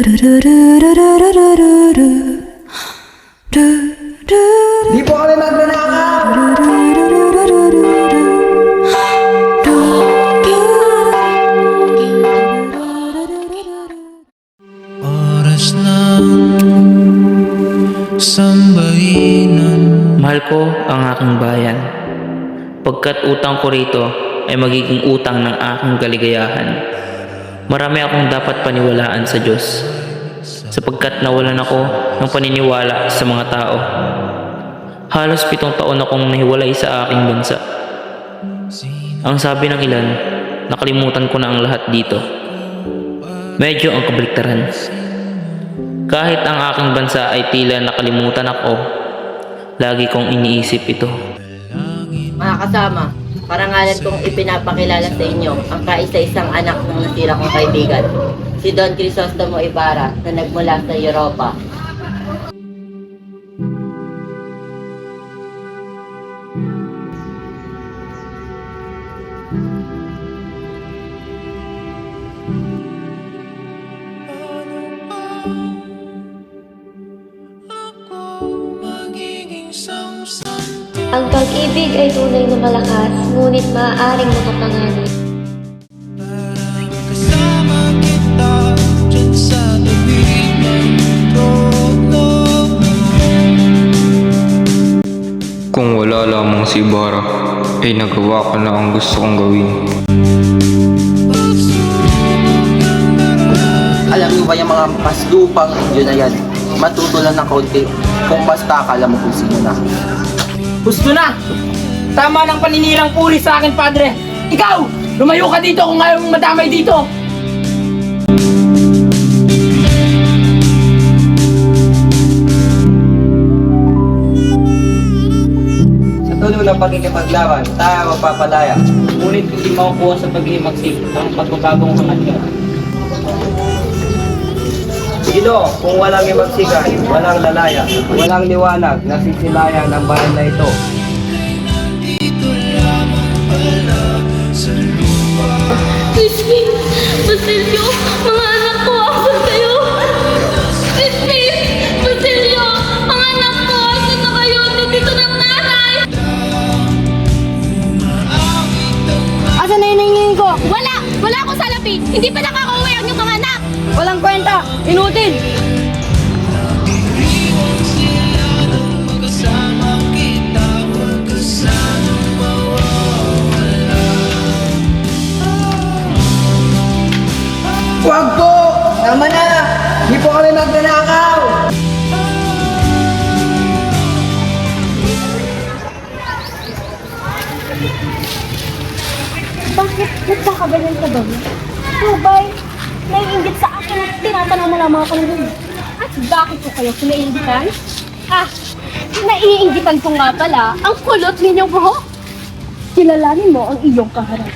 Di po kami magnanakaw! Oras ng sambahinan. Mahal ko ang aking bayan. Pagkat utang ko rito ay magiging utang ng aking kaligayahan. Marami akong dapat paniwalaan sa Diyos, sapagkat nawalan ako ng paniniwala sa mga tao. Halos 7 taon akong nahiwalay sa aking bansa. Ang sabi ng ilan, nakalimutan ko na ang lahat dito. Medyo ang kabaliktaran. Kahit ang aking bansa ay tila nakalimutan ako, lagi kong iniisip ito. Mga kasama, parangalan kong ipinapakilala sa inyo ang kaisa-isang anak ng nasira kong kaibigan, si Don Crisostomo Ibarra na nagmula sa Europa. Ang pag-ibig ay tunay na malakas, ngunit maaaring makapanganib. Kasama kita dyan sa tabi ng trono. Kung wala lamang si Ibarra, ay nagawa ko na ang gusto kong gawin. Alam niyo ba yung mga paslupang Indio na yan? Matuto lang ng kaunti kung basta akala mo kung sino na. Gusto na! Tama ng paninirang puri sa akin, Padre! Ikaw! Lumayo ka dito kung ayaw mong madamay dito! Sa tuloy ng pagkikipaglaban, tayo mapapalaya. Ngunit hindi makukuha sa pag-ihimagsik ang pagbabagong hangat nyo. Ginoo, kung walang imagsikan, walang lalaya, walang liwanag, nasisilayan ang bayan na ito. Crispy! Basilio! Mga anak ko! Asan kayo? Crispy! Basilio! Mga anak ko! Asan na kayo? Dito ng nanay! Asan na yung hingin ko? Wala! Wala akong salapi! Hindi pa nakakauwi ang yung mga anak! Walang kwenta! Inutil! Huwag po! Tama na! Di po kami magnanakaw! Bakit nagkakaganyan ka ba? Tubay, naiingit sa akin at tinatanong mo lang mga panahon. At bakit ko kayo kinaiingitan? Naiinggitan ko nga pala ang kulot ninyong buhok. Kilalanin mo ang iyong kaharap.